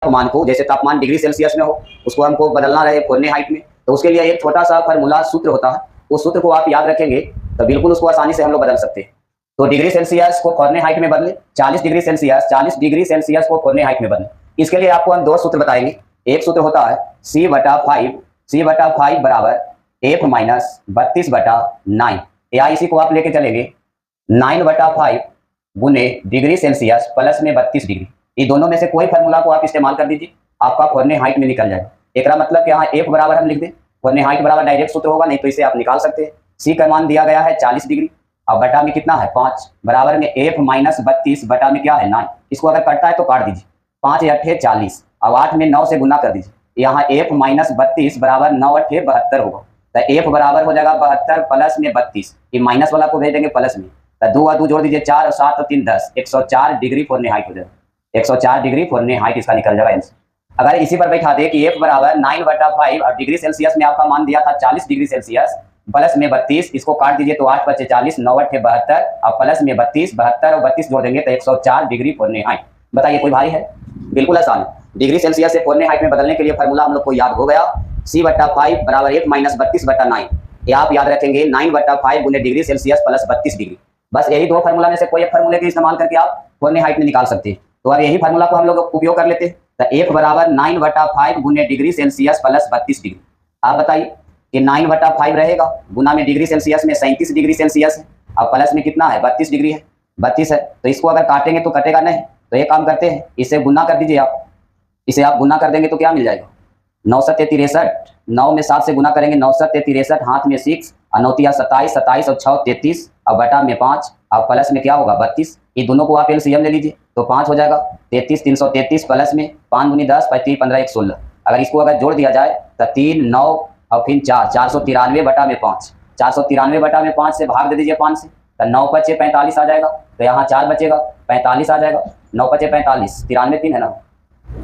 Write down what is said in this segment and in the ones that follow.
तापमान को, जैसे तापमान डिग्री सेल्सियस में हो, उसको हमको बदलना रहे फारेनहाइट में, तो उसके लिए एक छोटा सा फार्मूला सूत्र होता है। उस सूत्र को आप याद रखेंगे तो बिल्कुल उसको आसानी से हम लोग बदल सकते हैं। तो डिग्री सेल्सियस को फारेनहाइट में बदलें, 40 डिग्री सेल्सियस को फारेनहाइट में बदलें। इसके लिए आपको हम दो सूत्र बताएंगे। एक सूत्र होता है C/5 बराबर F माइनस 32/9, या इसी को आप लेके चलेंगे 9/5 गुने डिग्री सेल्सियस प्लस में 32 डिग्री। ये दोनों में से कोई फार्मूला को आप इस्तेमाल कर दीजिए, आपका फारेनहाइट में निकल जाएगा। एक मतलब कि यहाँ F बराबर हम लिख दें, फारेनहाइट बराबर डायरेक्ट सूत्र होगा, नहीं तो इसे आप निकाल सकते हैं। C का मान दिया गया है 40 डिग्री, अब बटा में कितना है 5, बराबर में F माइनस 32 बटा में क्या है 9। इसको अगर कटता है तो काट दीजिए, 5 8 40, अब 8 में 9 से गुना कर दीजिए। यहाँ F माइनस 32 बराबर 9 8 72 होगा, तो F बराबर हो जाएगा 72 प्लस में 32, ये माइनस वाला को भेज देंगे प्लस में, तो 2 और 2 जोड़ दीजिए 4 और 7 और 3 10, 104 डिग्री फारेनहाइट हो जाएगा। 104 डिग्री फारेनहाइट इसका निकल जाएगा आंसर। अगर इसी पर बैठा दे कि F बराबर 9/5 और डिग्री सेल्सियस में आपका मान दिया था 40 डिग्री सेल्सियस प्लस में 32, इसको काट दीजिए तो 8 5 40, 9 8 72 और प्लस में 32, 72 और 32 जोड़ देंगे तो 104 डिग्री फारेनहाइट। बताइए कोई भारी है? बिल्कुल आसान है। डिग्री सेल्सियस से फारेनहाइट में बदलने के लिए फार्मूला हम लोग को याद हो गया, C/5 बराबर F माइनस 32/9। ये आप याद रखेंगे 9/5 गुने डिग्री सेल्सियस प्लस 32 डिग्री। बस यही दो फार्मूला में से कोई एक फार्मूले का इस्तेमाल करके आप फारेनहाइट में निकाल सकते हैं। तो अब यही फार्मूला को हम लोग उपयोग कर लेते हैं, तो F बराबर 9/5 गुने डिग्री सेल्सियस प्लस 32 डिग्री। आप बताइए कि 9/5 रहेगा, गुना में डिग्री सेल्सियस में 37 डिग्री सेल्सियस है, और प्लस में कितना है 32 डिग्री है, 32 है, तो इसको अगर काटेंगे तो कटेगा नहीं। तो ये काम करते हैं, इसे गुना कर दीजिए आप, इसे आप गुना कर देंगे तो क्या मिल जाएगा 9 7 63, 9 में 7 से गुना करेंगे 9 7 63, हाथ में 6 और 9 3 27, 27 और 6 33 और बटा में 5 और प्लस में क्या होगा 32। ये दोनों को आप एलसीएम ले लीजिए तो 5 हो जाएगा, 33 333 प्लस में 5 गुनी 10 5 3 15 1 16। अगर इसको अगर जोड़ दिया जाए तो 3 9 और फिर 4, 493 बटा में 5, 493 बटा में 5 से भाग दे दीजिए 5 से, तो 9 5 45 आ जाएगा, तो यहाँ 4 बचेगा 45 आ जाएगा, 9 5 45, 93 3 है ना,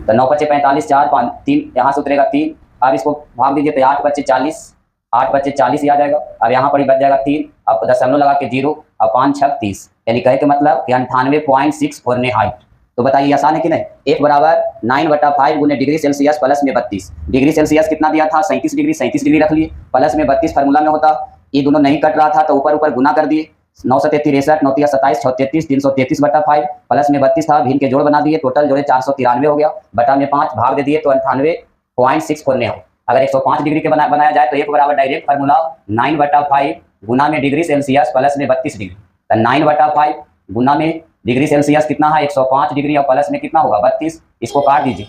तो 9 5 45, 4 5 3, यहाँ से उतरेगा 3। अब इसको भाग दीजिए तो 8 5 40, 8 5 40 ही आ जाएगा। अब यहाँ पर ही बच जाएगा 3, अब दशमलव लगा के 0 और 5 6 30, यानी कहे के मतलब कि 98.6 फारेनहाइट। तो बताइए आसान है कि नहीं। F बराबर 9/5 गुने डिग्री सेल्सियस प्लस में 32, डिग्री सेल्सियस कितना दिया था 37 डिग्री, 37 डिग्री रख लिए, प्लस में 32 फार्मूला में होता, ये दोनों नहीं कट रहा था तो ऊपर ऊपर गुना कर दिए, 9 7 63, 9 3 27, 6 33, 333/5, प्लस में 32 था, भिन्न के जोड़ बना दिए, टोटल जोड़े 493 हो गया, बटा में 5 भाग दे दिए तो 98.6 फारेनहाइट। अगर 105 डिग्री के बनाया जाए तो F बराबर डायरेक्ट फार्मूला 9/5 गुना में डिग्री सेल्सियस प्लस में 32 डिग्री, तो 9/5 गुना में डिग्री सेल्सियस कितना है 105 डिग्री और प्लस में कितना होगा 32, इसको काट दीजिए